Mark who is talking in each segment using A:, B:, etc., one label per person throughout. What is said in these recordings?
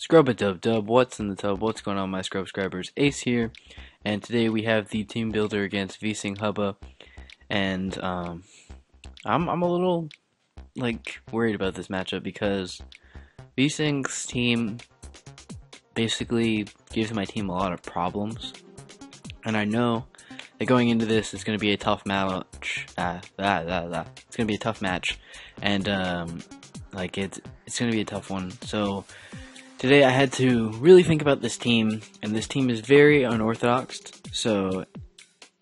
A: Scrub-a-dub-dub, what's in the tub? What's going on, my subscribers? Ace here, and today we have the team builder against Vsinghb, and I'm a little worried about this matchup because Vsingh's team basically gives my team a lot of problems, and I know that going into this is going to be a tough match. It's going to be a tough match, and it's going to be a tough one. So today I had to really think about this team, and this team is very unorthodox, so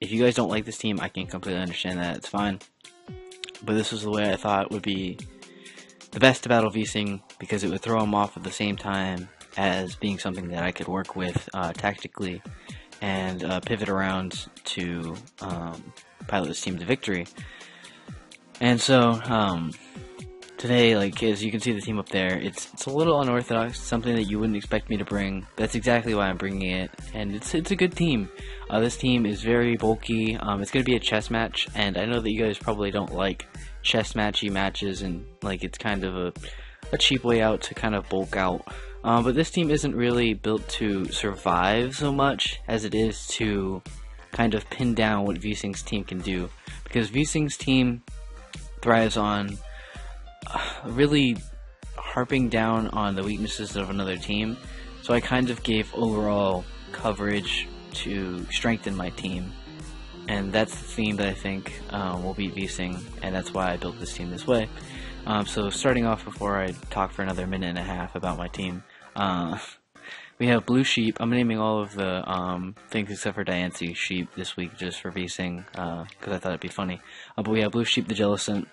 A: if you guys don't like this team, I can completely understand that, it's fine. But this was the way I thought would be the best to battle Vsingh, because it would throw him off at the same time as being something that I could work with tactically and pivot around to pilot this team to victory. And so today, as you can see the team up there, it's a little unorthodox, something that you wouldn't expect me to bring. That's exactly why I'm bringing it, and it's a good team. This team is very bulky. It's going to be a chess match, and I know that you guys probably don't like chess matchy matches, and it's kind of a cheap way out to kind of bulk out. But this team isn't really built to survive so much as it is to kind of pin down what Vsingh's team can do, because Vsingh's team thrives on really harping down on the weaknesses of another team. So I kind of gave overall coverage to strengthen my team, and that's the theme that I think will beat Vsingh, and that's why I built this team this way. So starting off, before I talk for another minute and a half about my team, we have Blue Sheep. I'm naming all of the things except for Diancie Sheep this week just for Vsingh, because I thought it'd be funny. But we have Blue Sheep the Jellicent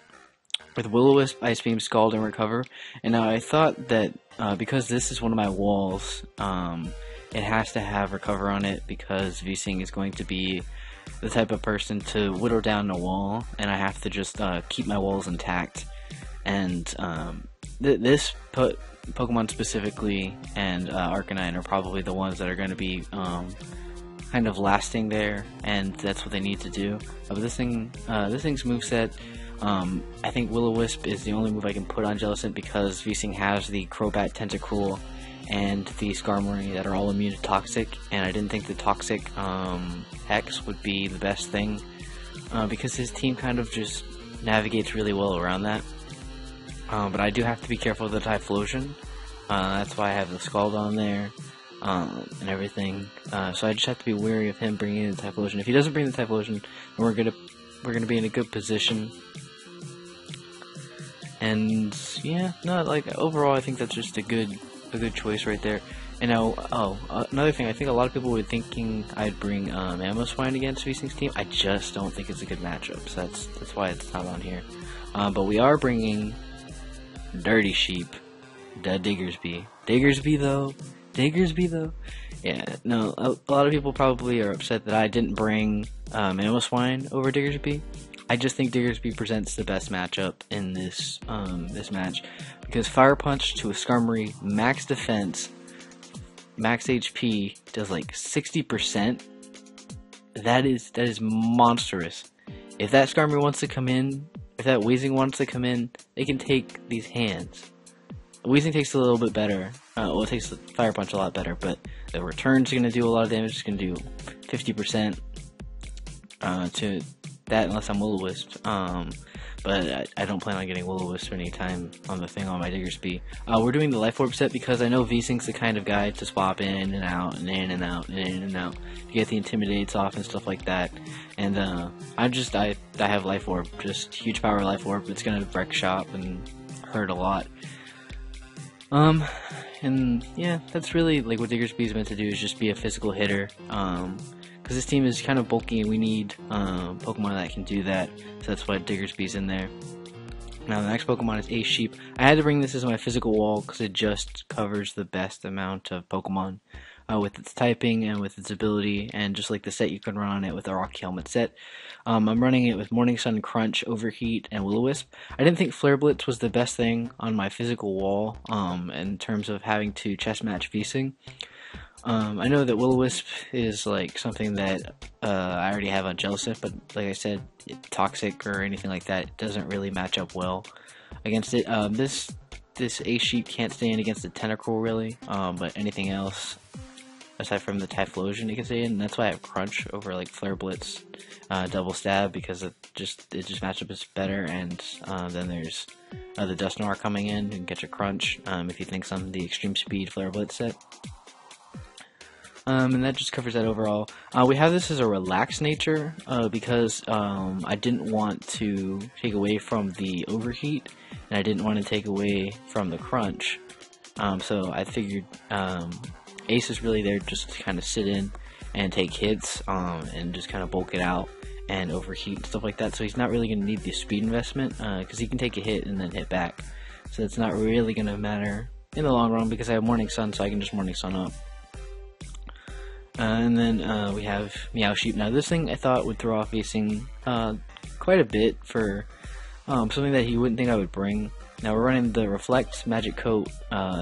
A: with Will-O-Wisp, Ice Beam, Scald, and Recover. And now I thought that because this is one of my walls, it has to have Recover on it, because Vsingh is going to be the type of person to whittle down a wall, and I have to just keep my walls intact. And this Pokemon specifically and Arcanine are probably the ones that are going to be kind of lasting there, and that's what they need to do. But this thing's moveset, I think Will-O-Wisp is the only move I can put on Jellicent, because Vsingh has the Crobat, Tentacruel, and the Skarmory that are all immune to Toxic, and I didn't think the Toxic Hex would be the best thing, because his team kind of just navigates really well around that. But I do have to be careful of the Typhlosion. That's why I have the Scald on there, and everything. So I just have to be wary of him bringing in the Typhlosion. If he doesn't bring the Typhlosion, then we're gonna be in a good position. And yeah, no, overall, I think that's just a good choice right there. And now, another thing, I think a lot of people were thinking I'd bring Mamoswine against Vsingh's team. I just don't think it's a good matchup, so that's why it's not on here. But we are bringing Dirty Sheep, the Diggersby. Diggersby though. Yeah, no, a lot of people probably are upset that I didn't bring Mamoswine over Diggersby. I just think Diggersby presents the best matchup in this this match, because Fire Punch to a Skarmory, max defense, max HP, does 60%. That is monstrous. If that Skarmory wants to come in, if that Vsinghb wants to come in, they can take these hands. Vsinghb takes a little bit better. Well, it takes the Fire Punch a lot better, but the return's going to do a lot of damage. It's going to do 50% to that, unless I'm Will-O-Wisp. But I don't plan on getting Will-O-Wisp anytime on the thing on my Diggersby. We're doing the Life Orb set because I know Vsingh's the kind of guy to swap in and out and in and out and in and out to get the Intimidates off and stuff like that. And I have Life Orb, just huge power Life Orb. It's gonna wreck shop and hurt a lot. And yeah, that's really what Diggersby is meant to do, is just be a physical hitter. Because this team is kind of bulky, and we need Pokemon that can do that, so that's why Diggersby's in there. Now the next Pokemon is Ace Sheep. I had to bring this as my physical wall because it just covers the best amount of Pokemon with its typing and with its ability, and just like the set you can run on it with the Rocky Helmet set. I'm running it with Morning Sun, Crunch, Overheat, and Will-O-Wisp. I didn't think Flare Blitz was the best thing on my physical wall in terms of having to chess match Vsingh. I know that Will-O-Wisp is something that I already have on Jellicent, but like I said, Toxic or anything like that, it doesn't really match up well against it. This this Ace Sheep can't stay in against the Tentacruel really, but anything else aside from the Typhlosion it can stay in, and that's why I have Crunch over like Flare Blitz, Double Stab, because it just matchup is better, and then there's the Dusknoir coming in and get your Crunch if he thinks I'm the Extreme Speed Flare Blitz set. And that just covers that overall. We have this as a relaxed nature because I didn't want to take away from the Overheat, and I didn't want to take away from the Crunch. So I figured Ace is really there just to kind of sit in and take hits and just kind of bulk it out and overheat and stuff like that. So he's not really going to need the speed investment because he can take a hit and then hit back. So it's not really going to matter in the long run because I have Morning Sun, so I can just Morning Sun up. And then we have Meow Sheep. Now this thing I thought would throw off Vsing quite a bit for something that he wouldn't think I would bring. Now we're running the Reflect, Magic Coat,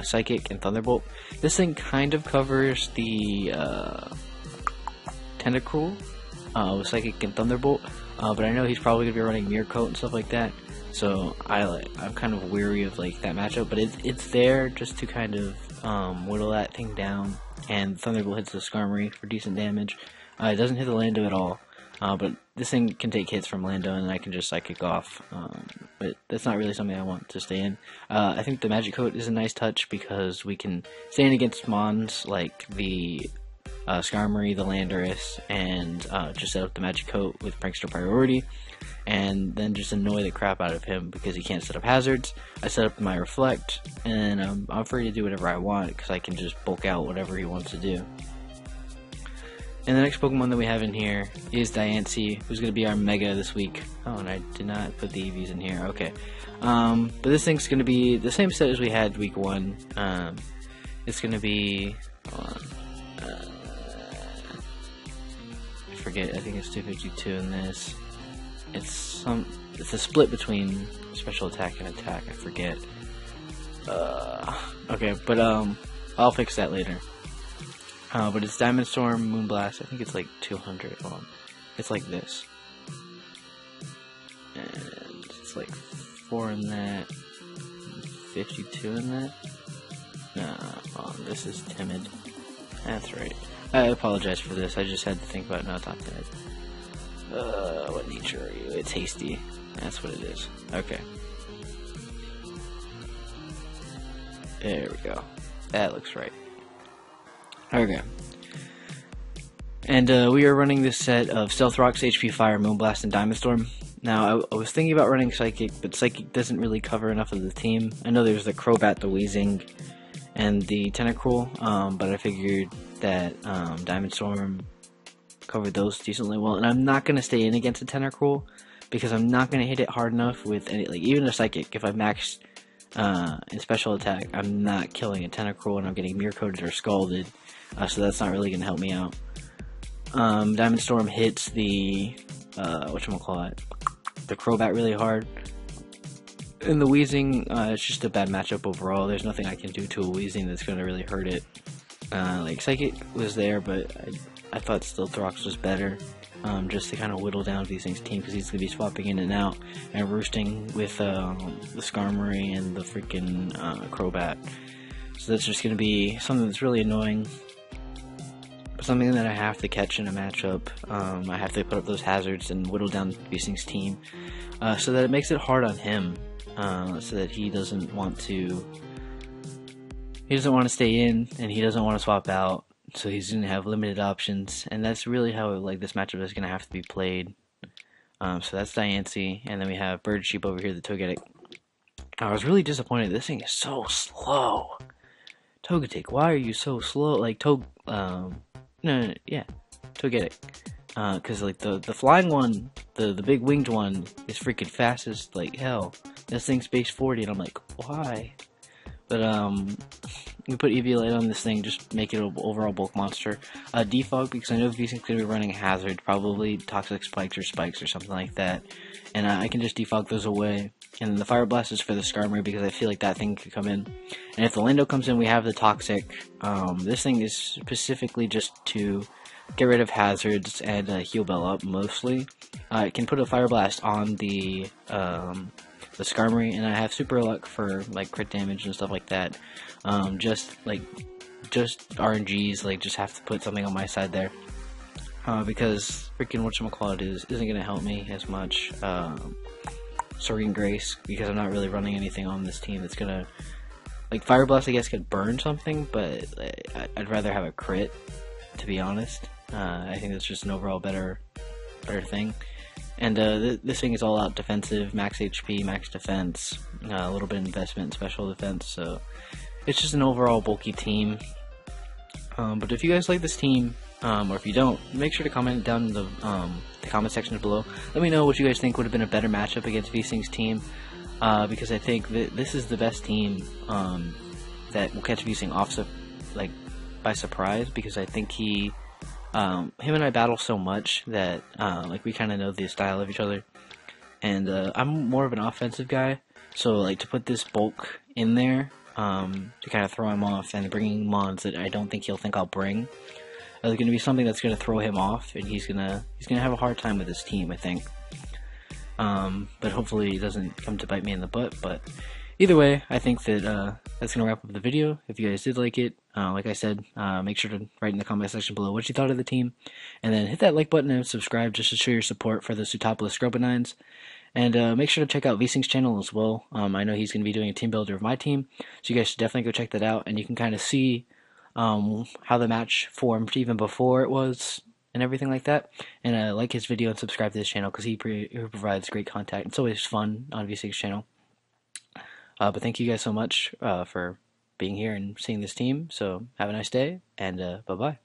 A: Psychic, and Thunderbolt. This thing kind of covers the Tentacruel with Psychic and Thunderbolt, but I know he's probably going to be running Mirror Coat and stuff like that, so I'm kind of weary of like that matchup, but it's there just to kind of whittle that thing down, and Thunderbolt hits the Skarmory for decent damage. It doesn't hit the Lando at all. But this thing can take hits from Lando, and I can just Psychic off. But that's not really something I want to stay in. I think the Magic Coat is a nice touch because we can stay in against Mons like the Skarmory, the Landorus, and just set up the Magic Coat with Prankster Priority, and then just annoy the crap out of him because he can't set up hazards. I set up my Reflect, and I'm free to do whatever I want because I can just bulk out whatever he wants to do. And the next Pokemon that we have in here is Diancie, who's going to be our Mega this week. Oh, and I did not put the EVs in here. Okay. But this thing's going to be the same set as we had week 1. It's going to be... Hold on. I forget. I think it's 252 in this. It's a split between special attack and attack. I forget. Okay, but I'll fix that later. But it's Diamond Storm, Moonblast. I think it's like 200. Hold on. It's like this. And it's like 4 in that. 52 in that. Nah, this is Timid. That's right. I apologize for this. I just had to think about it. No, it's not Timid. What nature are you? It's Hasty. That's what it is. Okay. There we go. That looks right. Okay. And we are running this set of Stealth Rocks, HP Fire, Moonblast, and Diamond Storm. Now, I was thinking about running Psychic, but Psychic doesn't really cover enough of the team. I know there's the Crobat, the Vsinghb, and the Tentacruel, but I figured that Diamond Storm covered those decently well. And I'm not going to stay in against the Tentacruel, because I'm not going to hit it hard enough with any, like, even a Psychic. If I maxed in special attack, I'm not killing a Tentacruel, and I'm getting Mirror Coated or Scalded. So that's not really going to help me out. Diamond Storm hits the, whatchamacallit, the Crobat really hard. And the Vsinghb, it's just a bad matchup overall. There's nothing I can do to a Vsinghb that's going to really hurt it. Like, Psychic was there, but I thought Stealth Rocks was better. Just to kind of whittle down Vsinghb's team, because he's going to be swapping in and out and roosting with the Skarmory and the freaking Crobat. So that's just going to be something that's really annoying. Something that I have to catch in a matchup. I have to put up those hazards and whittle down Vsinghb's team, so that it makes it hard on him, so that he doesn't want to stay in, and he doesn't want to swap out, so he's going to have limited options, and that's really how like this matchup is going to have to be played. So that's Diancie, and then we have Bird Sheep over here, the Togetic. I was really disappointed. This thing is so slow. Togetic, why are you so slow? Like Togetic. Cause like the flying one, the big winged one is freaking fast as like hell. This thing's base 40, and I'm like, why? But we put EV Light on this thing, just make it an overall bulk monster. Defog, because I know Vsinghb's gonna be running a hazard, probably Toxic Spikes or something like that, and I can just defog those away. And then the Fire Blast is for the Skarmory, because I feel like that thing could come in. And if the Lando comes in, we have the Toxic. This thing is specifically just to get rid of hazards and heal Bell up, mostly. It can put a Fire Blast on the the Skarmory, and I have super luck for like crit damage and stuff like that. Just RNGs, like just have to put something on my side there. Because freaking whatchamacallit isn't gonna help me as much. Serene Grace, because I'm not really running anything on this team that's gonna, like, Fire Blast I guess could burn something, but I'd rather have a crit, to be honest. I think that's just an overall better thing. And this thing is all out defensive, max HP, max defense, a little bit of investment in special defense, so it's just an overall bulky team. But if you guys like this team, or if you don't, make sure to comment down in the comment section below. Let me know what you guys think would have been a better matchup against Vsinghb's team, because I think that this is the best team that will catch Vsinghb off by surprise, because I think him and I battle so much that like we kind of know the style of each other, and I'm more of an offensive guy, so like to put this bulk in there to kind of throw him off, and bringing mons that I don't think he'll think I'll bring, is going to be something that's going to throw him off, and he's gonna have a hard time with his team, I think. But hopefully it doesn't come to bite me in the butt. But either way, I think that that's going to wrap up the video. If you guys did like it, like I said, make sure to write in the comment section below what you thought of the team, and then hit that like button and subscribe just to show your support for the Pseudopolis Carnavines. And make sure to check out Vsinghb's channel as well. I know he's going to be doing a team builder of my team, so you guys should definitely go check that out, and you can kind of see how the match formed even before it was, and everything like that. And like his video and subscribe to his channel, because he provides great content. It's always fun on Vsinghb's channel. But thank you guys so much for being here and seeing this team. So have a nice day, and bye-bye.